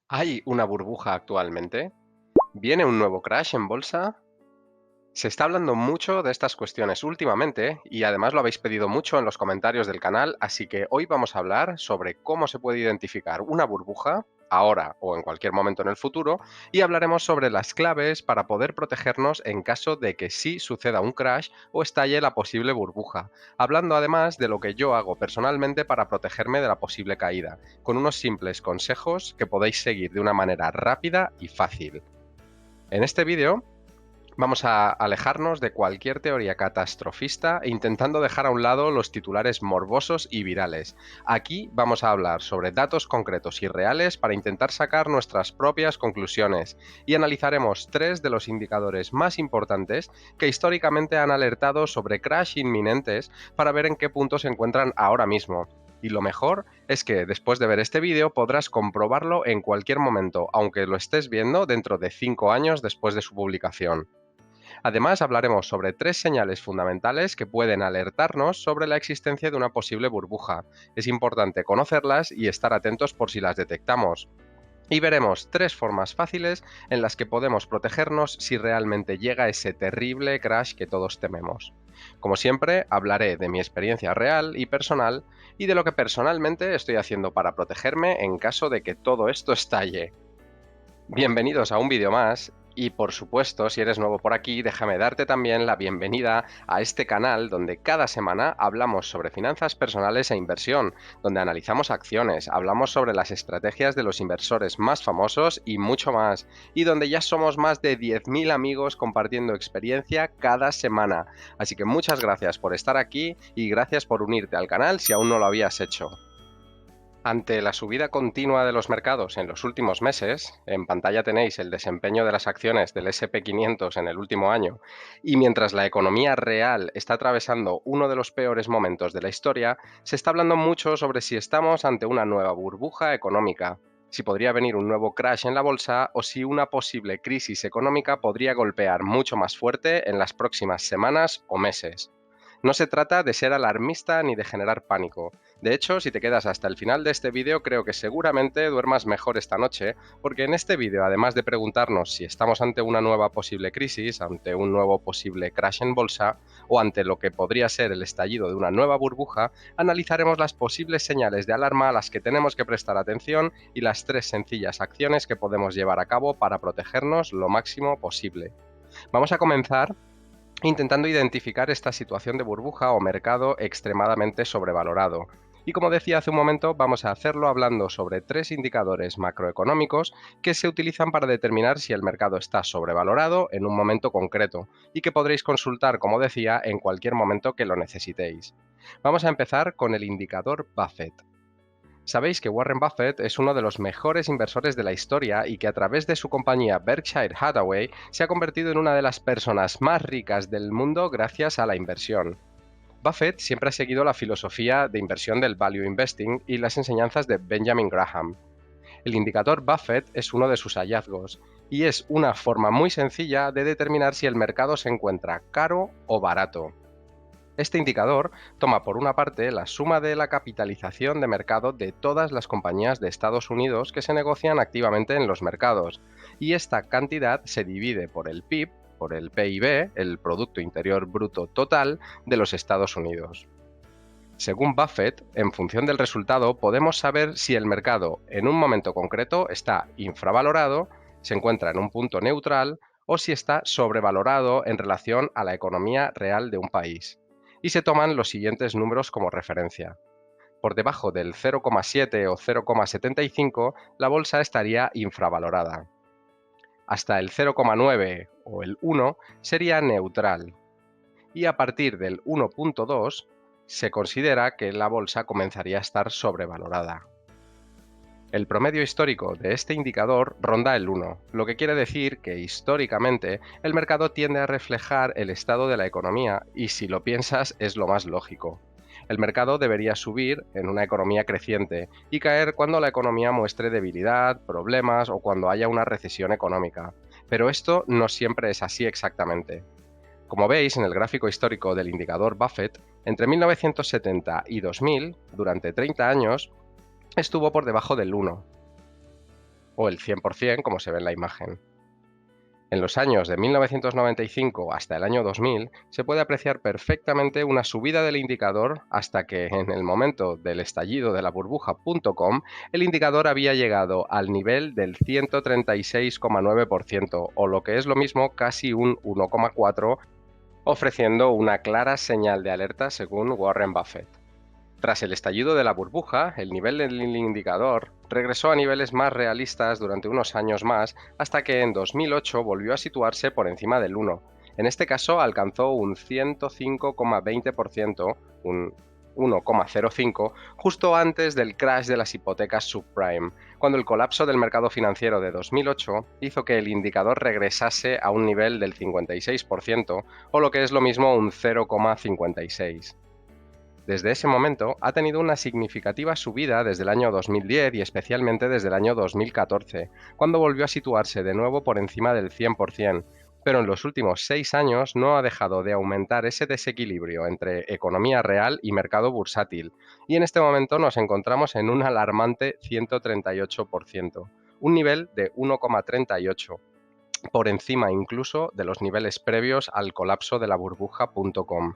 ¿Hay una burbuja actualmente? ¿Viene un nuevo crash en bolsa? Se está hablando mucho de estas cuestiones últimamente y además lo habéis pedido mucho en los comentarios del canal, así que hoy vamos a hablar sobre cómo se puede identificar una burbuja ahora o en cualquier momento en el futuro y hablaremos sobre las claves para poder protegernos en caso de que sí suceda un crash o estalle la posible burbuja, hablando además de lo que yo hago personalmente para protegerme de la posible caída, con unos simples consejos que podéis seguir de una manera rápida y fácil. En este vídeo vamos a alejarnos de cualquier teoría catastrofista e intentando dejar a un lado los titulares morbosos y virales. Aquí vamos a hablar sobre datos concretos y reales para intentar sacar nuestras propias conclusiones y analizaremos tres de los indicadores más importantes que históricamente han alertado sobre crash inminentes para ver en qué punto se encuentran ahora mismo. Y lo mejor es que después de ver este vídeo podrás comprobarlo en cualquier momento, aunque lo estés viendo dentro de 5 años después de su publicación. Además, hablaremos sobre tres señales fundamentales que pueden alertarnos sobre la existencia de una posible burbuja. Es importante conocerlas y estar atentos por si las detectamos. Y veremos tres formas fáciles en las que podemos protegernos si realmente llega ese terrible crash que todos tememos. Como siempre, hablaré de mi experiencia real y personal y de lo que personalmente estoy haciendo para protegerme en caso de que todo esto estalle. Bienvenidos a un vídeo más y por supuesto, si eres nuevo por aquí, déjame darte también la bienvenida a este canal donde cada semana hablamos sobre finanzas personales e inversión, donde analizamos acciones, hablamos sobre las estrategias de los inversores más famosos y mucho más, y donde ya somos más de 10.000 amigos compartiendo experiencia cada semana. Así que muchas gracias por estar aquí y gracias por unirte al canal si aún no lo habías hecho. Ante la subida continua de los mercados en los últimos meses, en pantalla tenéis el desempeño de las acciones del SP 500 en el último año, y mientras la economía real está atravesando uno de los peores momentos de la historia, se está hablando mucho sobre si estamos ante una nueva burbuja económica, si podría venir un nuevo crash en la bolsa o si una posible crisis económica podría golpear mucho más fuerte en las próximas semanas o meses. No se trata de ser alarmista ni de generar pánico. De hecho, si te quedas hasta el final de este vídeo, creo que seguramente duermas mejor esta noche, porque en este vídeo, además de preguntarnos si estamos ante una nueva posible crisis, ante un nuevo posible crash en bolsa o ante lo que podría ser el estallido de una nueva burbuja, analizaremos las posibles señales de alarma a las que tenemos que prestar atención y las tres sencillas acciones que podemos llevar a cabo para protegernos lo máximo posible. Vamos a comenzar intentando identificar esta situación de burbuja o mercado extremadamente sobrevalorado. Y como decía hace un momento, vamos a hacerlo hablando sobre tres indicadores macroeconómicos que se utilizan para determinar si el mercado está sobrevalorado en un momento concreto y que podréis consultar, como decía, en cualquier momento que lo necesitéis. Vamos a empezar con el indicador Buffett. Sabéis que Warren Buffett es uno de los mejores inversores de la historia y que a través de su compañía Berkshire Hathaway se ha convertido en una de las personas más ricas del mundo gracias a la inversión. Buffett siempre ha seguido la filosofía de inversión del value investing y las enseñanzas de Benjamin Graham. El indicador Buffett es uno de sus hallazgos y es una forma muy sencilla de determinar si el mercado se encuentra caro o barato. Este indicador toma por una parte la suma de la capitalización de mercado de todas las compañías de Estados Unidos que se negocian activamente en los mercados, y esta cantidad se divide por el PIB, por el PIB, el Producto Interior Bruto Total de los Estados Unidos. Según Buffett, en función del resultado podemos saber si el mercado en un momento concreto está infravalorado, se encuentra en un punto neutral o si está sobrevalorado en relación a la economía real de un país. Y se toman los siguientes números como referencia. Por debajo del 0,7 o 0,75, la bolsa estaría infravalorada. Hasta el 0,9 o el 1 sería neutral. Y a partir del 1,2 se considera que la bolsa comenzaría a estar sobrevalorada. El promedio histórico de este indicador ronda el 1, lo que quiere decir que históricamente el mercado tiende a reflejar el estado de la economía y si lo piensas es lo más lógico. El mercado debería subir en una economía creciente y caer cuando la economía muestre debilidad, problemas o cuando haya una recesión económica. Pero esto no siempre es así exactamente. Como veis en el gráfico histórico del indicador Buffett, entre 1970 y 2000, durante 30 años, estuvo por debajo del 1. o el 100% como se ve en la imagen. En los años de 1995 hasta el año 2000 se puede apreciar perfectamente una subida del indicador hasta que en el momento del estallido de la burbuja.com el indicador había llegado al nivel del 136,9% o lo que es lo mismo casi un 1,4%, ofreciendo una clara señal de alerta según Warren Buffett. Tras el estallido de la burbuja, el nivel del indicador regresó a niveles más realistas durante unos años más hasta que en 2008 volvió a situarse por encima del 1. En este caso alcanzó un 105,20%, un 1,05, justo antes del crash de las hipotecas subprime, cuando el colapso del mercado financiero de 2008 hizo que el indicador regresase a un nivel del 56%, o lo que es lo mismo un 0,56. Desde ese momento ha tenido una significativa subida desde el año 2010 y especialmente desde el año 2014, cuando volvió a situarse de nuevo por encima del 100%, pero en los últimos 6 años no ha dejado de aumentar ese desequilibrio entre economía real y mercado bursátil, y en este momento nos encontramos en un alarmante 138%, un nivel de 1,38, por encima incluso de los niveles previos al colapso de la burbuja.com.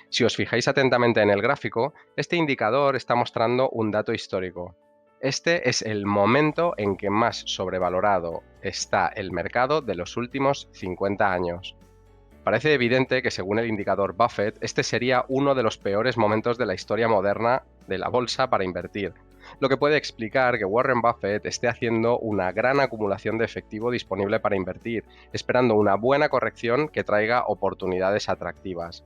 Si os fijáis atentamente en el gráfico, este indicador está mostrando un dato histórico. Este es el momento en que más sobrevalorado está el mercado de los últimos 50 años. Parece evidente que según el indicador Buffett, este sería uno de los peores momentos de la historia moderna de la bolsa para invertir, lo que puede explicar que Warren Buffett esté haciendo una gran acumulación de efectivo disponible para invertir, esperando una buena corrección que traiga oportunidades atractivas.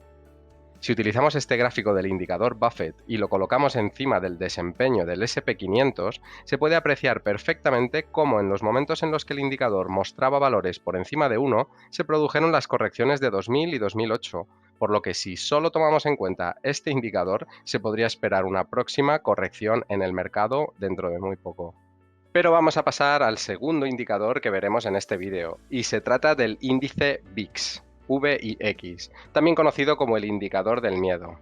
Si utilizamos este gráfico del indicador Buffett y lo colocamos encima del desempeño del SP500, se puede apreciar perfectamente cómo en los momentos en los que el indicador mostraba valores por encima de 1, se produjeron las correcciones de 2000 y 2008, por lo que si solo tomamos en cuenta este indicador, se podría esperar una próxima corrección en el mercado dentro de muy poco. Pero vamos a pasar al segundo indicador que veremos en este vídeo, y se trata del índice VIX, VIX, también conocido como el indicador del miedo.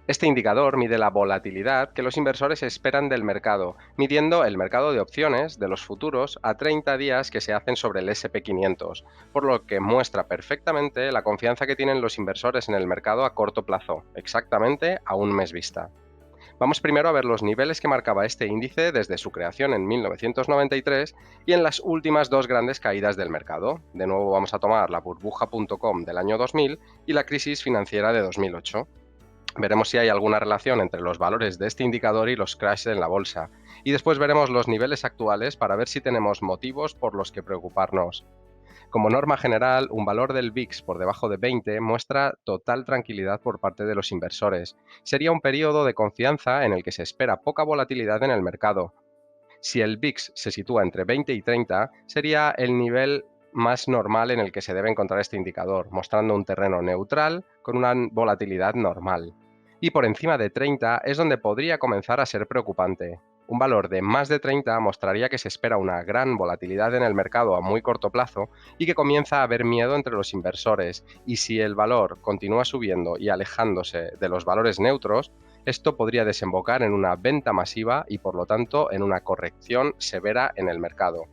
Este indicador mide la volatilidad que los inversores esperan del mercado, midiendo el mercado de opciones de los futuros a 30 días que se hacen sobre el SP500, por lo que muestra perfectamente la confianza que tienen los inversores en el mercado a corto plazo, exactamente a un mes vista. Vamos primero a ver los niveles que marcaba este índice desde su creación en 1993 y en las últimas dos grandes caídas del mercado. De nuevo vamos a tomar la burbuja.com del año 2000 y la crisis financiera de 2008. Veremos si hay alguna relación entre los valores de este indicador y los crashes en la bolsa. Y después veremos los niveles actuales para ver si tenemos motivos por los que preocuparnos. Como norma general, un valor del VIX por debajo de 20 muestra total tranquilidad por parte de los inversores. Sería un periodo de confianza en el que se espera poca volatilidad en el mercado. Si el VIX se sitúa entre 20 y 30, sería el nivel más normal en el que se debe encontrar este indicador, mostrando un terreno neutral con una volatilidad normal. Y por encima de 30 es donde podría comenzar a ser preocupante. Un valor de más de 30 mostraría que se espera una gran volatilidad en el mercado a muy corto plazo y que comienza a haber miedo entre los inversores, y si el valor continúa subiendo y alejándose de los valores neutros, esto podría desembocar en una venta masiva y por lo tanto en una corrección severa en el mercado.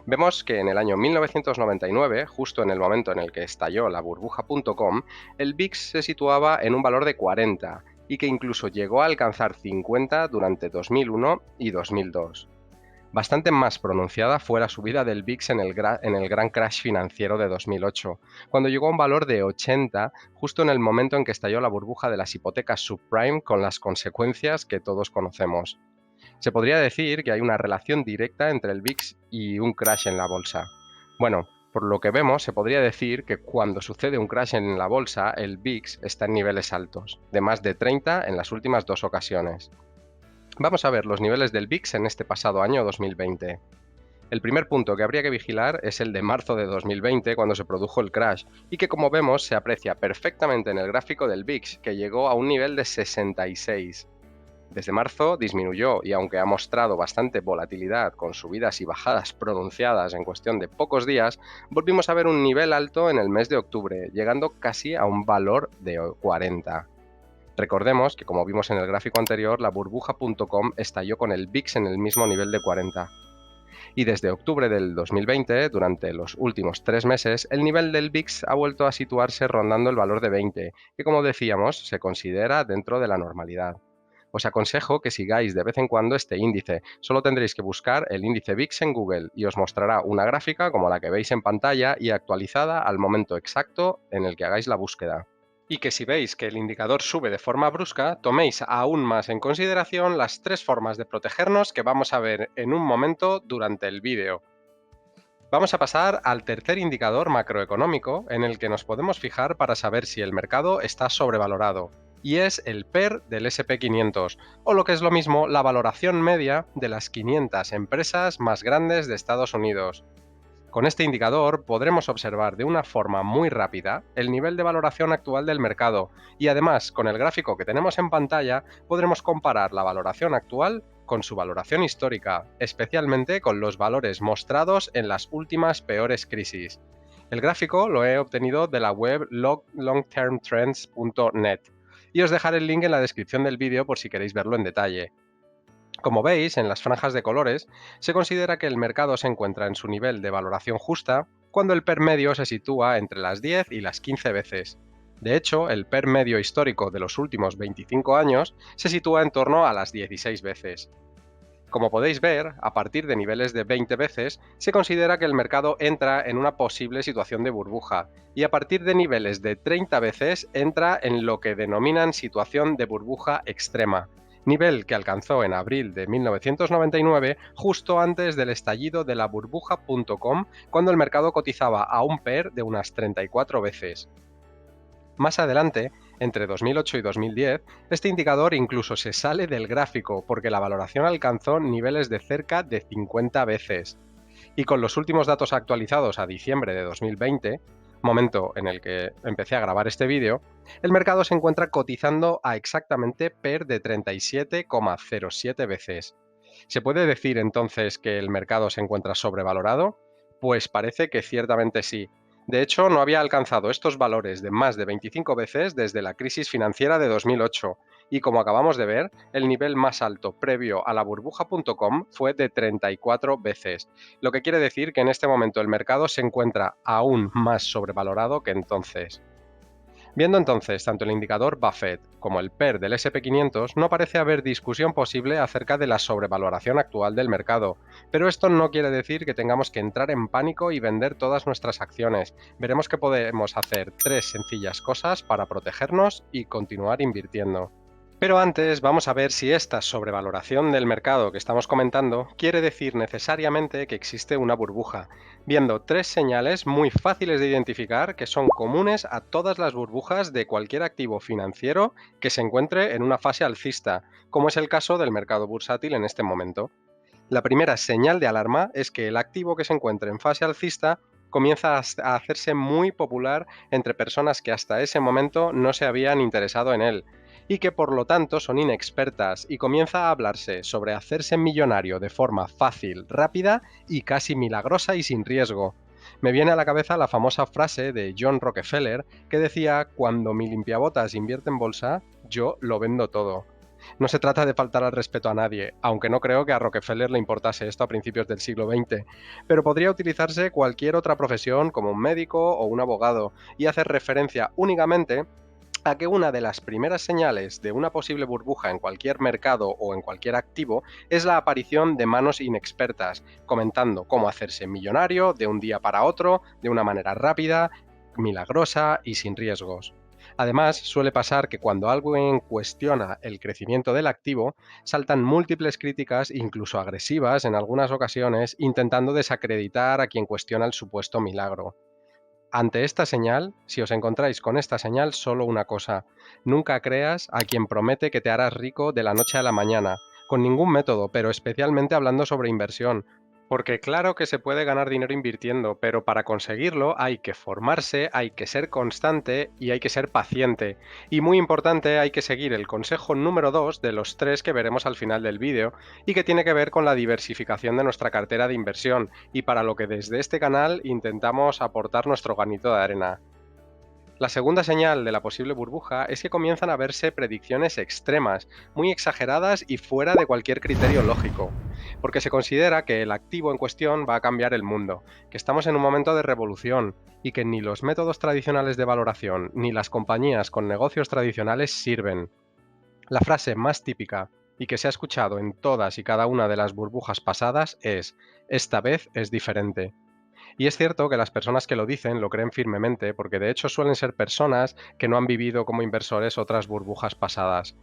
Vemos que en el año 1999, justo en el momento en el que estalló la burbuja.com, el VIX se situaba en un valor de 40 y que incluso llegó a alcanzar 50 durante 2001 y 2002. Bastante más pronunciada fue la subida del VIX en el gran crash financiero de 2008, cuando llegó a un valor de 80 justo en el momento en que estalló la burbuja de las hipotecas subprime con las consecuencias que todos conocemos. Se podría decir que hay una relación directa entre el VIX y un crash en la bolsa. Bueno, por lo que vemos, se podría decir que cuando sucede un crash en la bolsa, el VIX está en niveles altos, de más de 30 en las últimas dos ocasiones. Vamos a ver los niveles del VIX en este pasado año 2020. El primer punto que habría que vigilar es el de marzo de 2020, cuando se produjo el crash, y que como vemos se aprecia perfectamente en el gráfico del VIX, que llegó a un nivel de 66. Desde marzo disminuyó y aunque ha mostrado bastante volatilidad con subidas y bajadas pronunciadas en cuestión de pocos días, volvimos a ver un nivel alto en el mes de octubre, llegando casi a un valor de 40. Recordemos que, como vimos en el gráfico anterior, la burbuja.com estalló con el VIX en el mismo nivel de 40. Y desde octubre del 2020, durante los últimos 3 meses, el nivel del VIX ha vuelto a situarse rondando el valor de 20, que como decíamos, se considera dentro de la normalidad. Os aconsejo que sigáis de vez en cuando este índice. Solo tendréis que buscar el índice VIX en Google y os mostrará una gráfica como la que veis en pantalla y actualizada al momento exacto en el que hagáis la búsqueda. Y que si veis que el indicador sube de forma brusca, toméis aún más en consideración las 3 formas de protegernos que vamos a ver en un momento durante el vídeo. Vamos a pasar al tercer indicador macroeconómico en el que nos podemos fijar para saber si el mercado está sobrevalorado, y es el PER del SP500, o lo que es lo mismo, la valoración media de las 500 empresas más grandes de Estados Unidos. Con este indicador podremos observar de una forma muy rápida el nivel de valoración actual del mercado y además con el gráfico que tenemos en pantalla podremos comparar la valoración actual con su valoración histórica, especialmente con los valores mostrados en las últimas peores crisis. El gráfico lo he obtenido de la web longtermtrends.net y os dejaré el link en la descripción del vídeo por si queréis verlo en detalle. Como veis, en las franjas de colores, se considera que el mercado se encuentra en su nivel de valoración justa cuando el PER medio se sitúa entre las 10 y las 15 veces. De hecho, el PER medio histórico de los últimos 25 años se sitúa en torno a las 16 veces. Como podéis ver, a partir de niveles de 20 veces, se considera que el mercado entra en una posible situación de burbuja, y a partir de niveles de 30 veces entra en lo que denominan situación de burbuja extrema, nivel que alcanzó en abril de 1999, justo antes del estallido de la burbuja.com, cuando el mercado cotizaba a un PER de unas 34 veces. Más adelante, entre 2008 y 2010, este indicador incluso se sale del gráfico porque la valoración alcanzó niveles de cerca de 50 veces. Y con los últimos datos actualizados a diciembre de 2020, momento en el que empecé a grabar este vídeo, el mercado se encuentra cotizando a exactamente PER de 37,07 veces. ¿Se puede decir entonces que el mercado se encuentra sobrevalorado? Pues parece que ciertamente sí. De hecho, no había alcanzado estos valores de más de 25 veces desde la crisis financiera de 2008, y como acabamos de ver, el nivel más alto previo a la burbuja.com fue de 34 veces, lo que quiere decir que en este momento el mercado se encuentra aún más sobrevalorado que entonces. Viendo entonces tanto el indicador Buffett como el PER del SP500, no parece haber discusión posible acerca de la sobrevaloración actual del mercado, pero esto no quiere decir que tengamos que entrar en pánico y vender todas nuestras acciones. Veremos que podemos hacer 3 sencillas cosas para protegernos y continuar invirtiendo. Pero antes vamos a ver si esta sobrevaloración del mercado que estamos comentando quiere decir necesariamente que existe una burbuja, viendo 3 señales muy fáciles de identificar que son comunes a todas las burbujas de cualquier activo financiero que se encuentre en una fase alcista, como es el caso del mercado bursátil en este momento. La primera señal de alarma es que el activo que se encuentre en fase alcista comienza a hacerse muy popular entre personas que hasta ese momento no se habían interesado en él y que por lo tanto son inexpertas y comienza a hablarse sobre hacerse millonario de forma fácil, rápida y casi milagrosa y sin riesgo. Me viene a la cabeza la famosa frase de John Rockefeller que decía: cuando mi limpiabotas invierte en bolsa, yo lo vendo todo. No se trata de faltar al respeto a nadie, aunque no creo que a Rockefeller le importase esto a principios del siglo XX, pero podría utilizarse cualquier otra profesión como un médico o un abogado y hacer referencia únicamente a que una de las primeras señales de una posible burbuja en cualquier mercado o en cualquier activo es la aparición de manos inexpertas, comentando cómo hacerse millonario de un día para otro, de una manera rápida, milagrosa y sin riesgos. Además, suele pasar que cuando alguien cuestiona el crecimiento del activo, saltan múltiples críticas, incluso agresivas en algunas ocasiones, intentando desacreditar a quien cuestiona el supuesto milagro. Ante esta señal, si os encontráis con esta señal, solo una cosa: nunca creas a quien promete que te harás rico de la noche a la mañana, con ningún método, pero especialmente hablando sobre inversión. Porque claro que se puede ganar dinero invirtiendo, pero para conseguirlo hay que formarse, hay que ser constante y hay que ser paciente. Y muy importante, hay que seguir el consejo número 2 de los 3 que veremos al final del vídeo, y que tiene que ver con la diversificación de nuestra cartera de inversión, y para lo que desde este canal intentamos aportar nuestro granito de arena. La segunda señal de la posible burbuja es que comienzan a verse predicciones extremas, muy exageradas y fuera de cualquier criterio lógico, porque se considera que el activo en cuestión va a cambiar el mundo, que estamos en un momento de revolución y que ni los métodos tradicionales de valoración ni las compañías con negocios tradicionales sirven. La frase más típica y que se ha escuchado en todas y cada una de las burbujas pasadas es: esta vez es diferente. Y es cierto que las personas que lo dicen lo creen firmemente, porque de hecho suelen ser personas que no han vivido como inversores otras burbujas pasadas.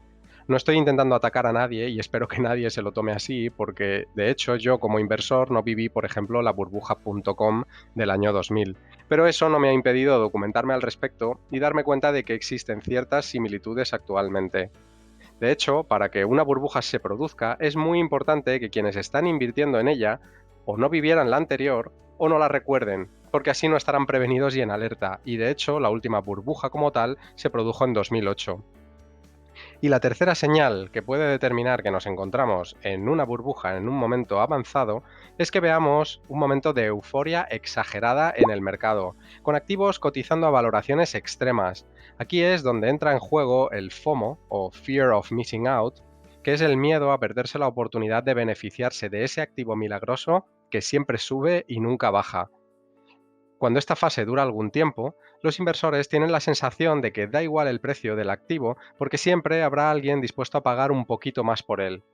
No estoy intentando atacar a nadie y espero que nadie se lo tome así, porque de hecho yo como inversor no viví, por ejemplo, la burbuja.com del año 2000. Pero eso no me ha impedido documentarme al respecto y darme cuenta de que existen ciertas similitudes actualmente. De hecho, para que una burbuja se produzca, es muy importante que quienes están invirtiendo en ella o no vivieran la anterior o no la recuerden, porque así no estarán prevenidos y en alerta, y de hecho la última burbuja como tal se produjo en 2008. Y la tercera señal que puede determinar que nos encontramos en una burbuja en un momento avanzado es que veamos un momento de euforia exagerada en el mercado, con activos cotizando a valoraciones extremas. Aquí es donde entra en juego el FOMO o Fear of Missing Out, que es el miedo a perderse la oportunidad de beneficiarse de ese activo milagroso que siempre sube y nunca baja. Cuando esta fase dura algún tiempo, los inversores tienen la sensación de que da igual el precio del activo porque siempre habrá alguien dispuesto a pagar un poquito más por él.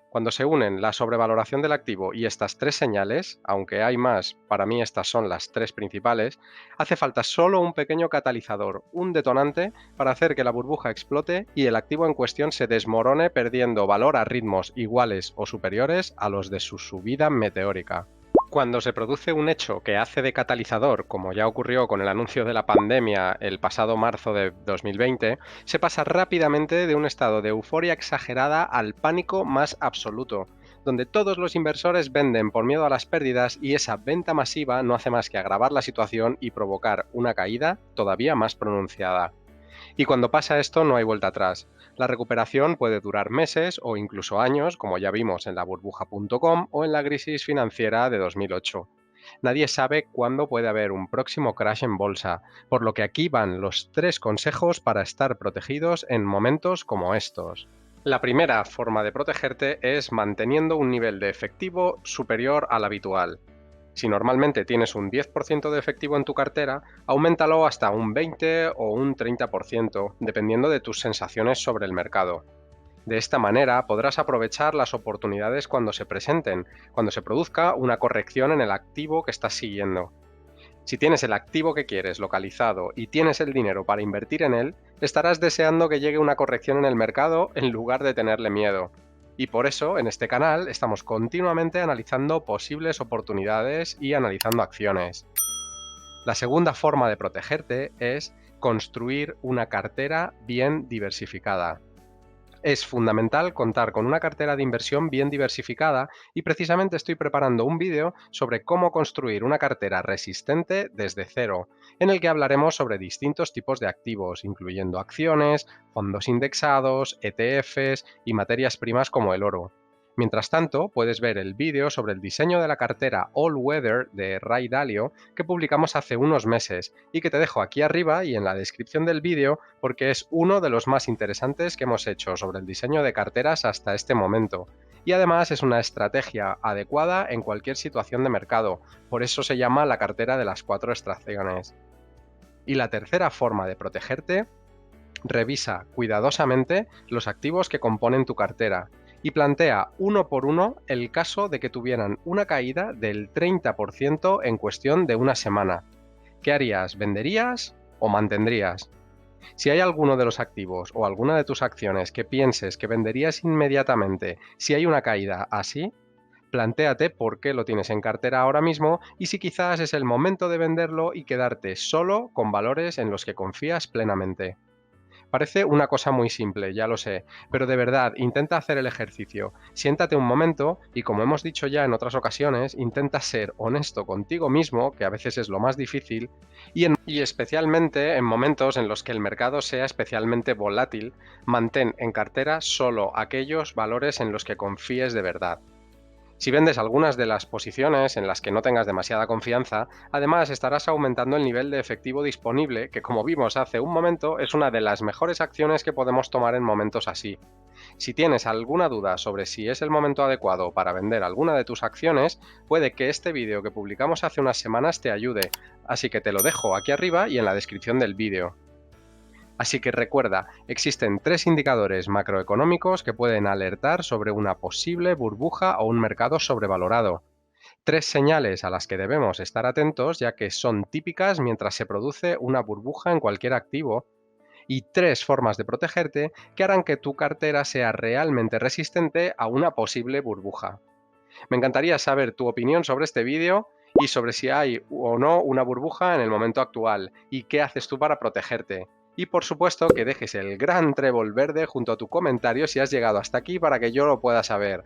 Cuando se unen la sobrevaloración del activo y estas tres señales, aunque hay más, para mí estas son las tres principales, hace falta solo un pequeño catalizador, un detonante, para hacer que la burbuja explote y el activo en cuestión se desmorone perdiendo valor a ritmos iguales o superiores a los de su subida meteórica. Cuando se produce un hecho que hace de catalizador, como ya ocurrió con el anuncio de la pandemia el pasado marzo de 2020, se pasa rápidamente de un estado de euforia exagerada al pánico más absoluto, donde todos los inversores venden por miedo a las pérdidas y esa venta masiva no hace más que agravar la situación y provocar una caída todavía más pronunciada. Y cuando pasa esto no hay vuelta atrás. La recuperación puede durar meses o incluso años, como ya vimos en la burbuja.com o en la crisis financiera de 2008. Nadie sabe cuándo puede haber un próximo crash en bolsa, por lo que aquí van los tres consejos para estar protegidos en momentos como estos. La primera forma de protegerte es manteniendo un nivel de efectivo superior al habitual. Si normalmente tienes un 10% de efectivo en tu cartera, auméntalo hasta un 20 o un 30%, dependiendo de tus sensaciones sobre el mercado. De esta manera podrás aprovechar las oportunidades cuando se presenten, cuando se produzca una corrección en el activo que estás siguiendo. Si tienes el activo que quieres localizado y tienes el dinero para invertir en él, estarás deseando que llegue una corrección en el mercado en lugar de tenerle miedo. Y por eso, en este canal, estamos continuamente analizando posibles oportunidades y analizando acciones. La segunda forma de protegerte es construir una cartera bien diversificada. Es fundamental contar con una cartera de inversión bien diversificada y precisamente estoy preparando un vídeo sobre cómo construir una cartera resistente desde cero, en el que hablaremos sobre distintos tipos de activos, incluyendo acciones, fondos indexados, ETFs y materias primas como el oro. Mientras tanto, puedes ver el vídeo sobre el diseño de la cartera All Weather de Ray Dalio que publicamos hace unos meses y que te dejo aquí arriba y en la descripción del vídeo porque es uno de los más interesantes que hemos hecho sobre el diseño de carteras hasta este momento. Y además es una estrategia adecuada en cualquier situación de mercado, por eso se llama la cartera de las 4 estaciones. Y la tercera forma de protegerte: revisa cuidadosamente los activos que componen tu cartera y plantea uno por uno el caso de que tuvieran una caída del 30% en cuestión de una semana. ¿Qué harías? ¿Venderías o mantendrías? Si hay alguno de los activos o alguna de tus acciones que pienses que venderías inmediatamente si hay una caída así, plantéate por qué lo tienes en cartera ahora mismo y si quizás es el momento de venderlo y quedarte solo con valores en los que confías plenamente. Parece una cosa muy simple, ya lo sé, pero de verdad, intenta hacer el ejercicio. Siéntate un momento y, como hemos dicho ya en otras ocasiones, intenta ser honesto contigo mismo, que a veces es lo más difícil, y especialmente en momentos en los que el mercado sea especialmente volátil, mantén en cartera solo aquellos valores en los que confíes de verdad. Si vendes algunas de las posiciones en las que no tengas demasiada confianza, además estarás aumentando el nivel de efectivo disponible, que como vimos hace un momento es una de las mejores acciones que podemos tomar en momentos así. Si tienes alguna duda sobre si es el momento adecuado para vender alguna de tus acciones, puede que este vídeo que publicamos hace unas semanas te ayude, así que te lo dejo aquí arriba y en la descripción del vídeo. Así que recuerda, existen tres indicadores macroeconómicos que pueden alertar sobre una posible burbuja o un mercado sobrevalorado. Tres señales a las que debemos estar atentos ya que son típicas mientras se produce una burbuja en cualquier activo. Y tres formas de protegerte que harán que tu cartera sea realmente resistente a una posible burbuja. Me encantaría saber tu opinión sobre este vídeo y sobre si hay o no una burbuja en el momento actual y qué haces tú para protegerte. Y por supuesto que dejes el gran trébol verde junto a tu comentario si has llegado hasta aquí para que yo lo pueda saber.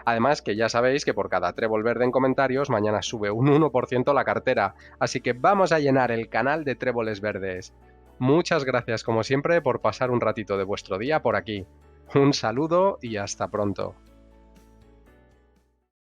Además que ya sabéis que por cada trébol verde en comentarios mañana sube un 1% la cartera, así que vamos a llenar el canal de tréboles verdes. Muchas gracias como siempre por pasar un ratito de vuestro día por aquí. Un saludo y hasta pronto.